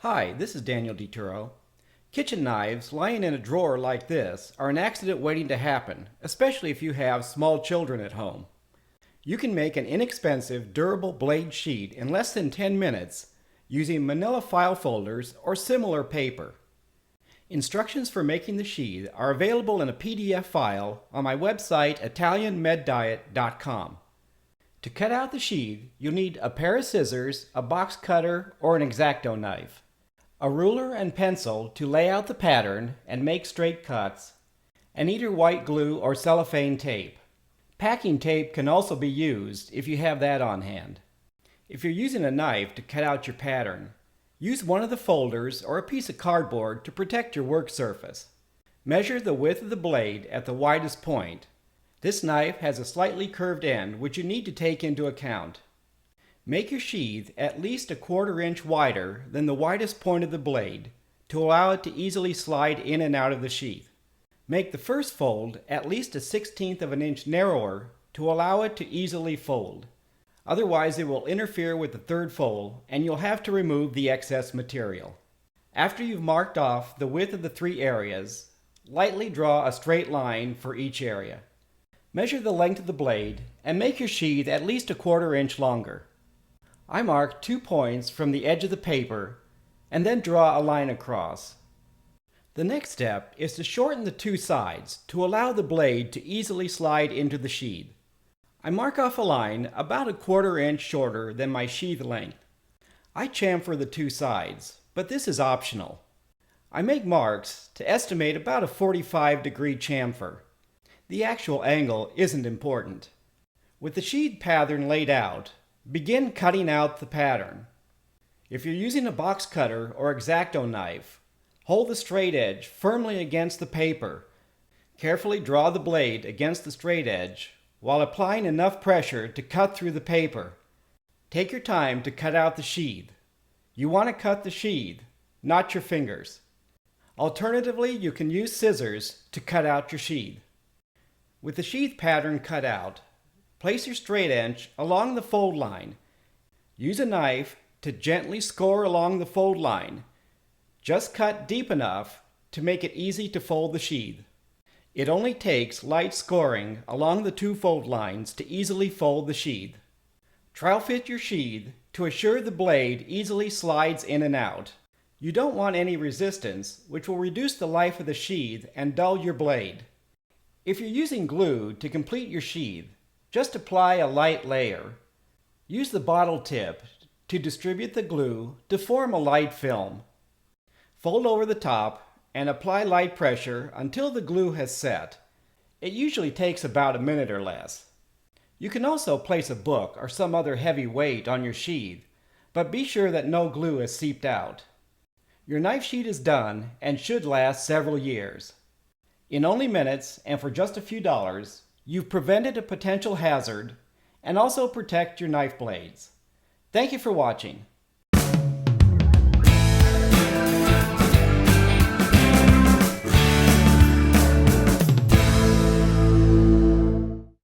Hi, this is Daniel DiTuro. Kitchen knives lying in a drawer like this are an accident waiting to happen, especially if you have small children at home. You can make an inexpensive, durable blade sheath in less than 10 minutes using manila file folders or similar paper. Instructions for making the sheath are available in a PDF file on my website italianmeddiet.com. To cut out the sheath, you'll need a pair of scissors, a box cutter, or an X-Acto knife, a ruler and pencil to lay out the pattern and make straight cuts, and either white glue or cellophane tape. Packing tape can also be used if you have that on hand. If you're using a knife to cut out your pattern, use one of the folders or a piece of cardboard to protect your work surface. Measure the width of the blade at the widest point. This knife has a slightly curved end which you need to take into account. Make your sheath at least a 1/4 inch wider than the widest point of the blade to allow it to easily slide in and out of the sheath. Make the first fold at least a 1/16 of an inch narrower to allow it to easily fold. Otherwise it will interfere with the third fold and you'll have to remove the excess material. After you've marked off the width of the 3 areas, lightly draw a straight line for each area. Measure the length of the blade and make your sheath at least a 1/4 inch longer. I mark 2 points from the edge of the paper and then draw a line across. The next step is to shorten the 2 sides to allow the blade to easily slide into the sheath. I mark off a line about a 1/4 inch shorter than my sheath length. I chamfer the 2 sides, but this is optional. I make marks to estimate about a 45-degree chamfer. The actual angle isn't important. With the sheath pattern laid out, begin cutting out the pattern. If you're using a box cutter or X-Acto knife, hold the straight edge firmly against the paper. Carefully draw the blade against the straight edge while applying enough pressure to cut through the paper. Take your time to cut out the sheath. You want to cut the sheath, not your fingers. Alternatively, you can use scissors to cut out your sheath. With the sheath pattern cut out, place your straight edge along the fold line. Use a knife to gently score along the fold line. Just cut deep enough to make it easy to fold the sheath. It only takes light scoring along the 2 fold lines to easily fold the sheath. Trowel fit your sheath to assure the blade easily slides in and out. You don't want any resistance, which will reduce the life of the sheath and dull your blade. If you're using glue to complete your sheath, just apply a light layer. Use the bottle tip to distribute the glue to form a light film. Fold over the top and apply light pressure until the glue has set. It usually takes about a minute or less. You can also place a book or some other heavy weight on your sheath, but be sure that no glue has seeped out. Your knife sheath is done and should last several years. In only minutes and for just a few dollars, you've prevented a potential hazard and also protect your knife blades. Thank you for watching.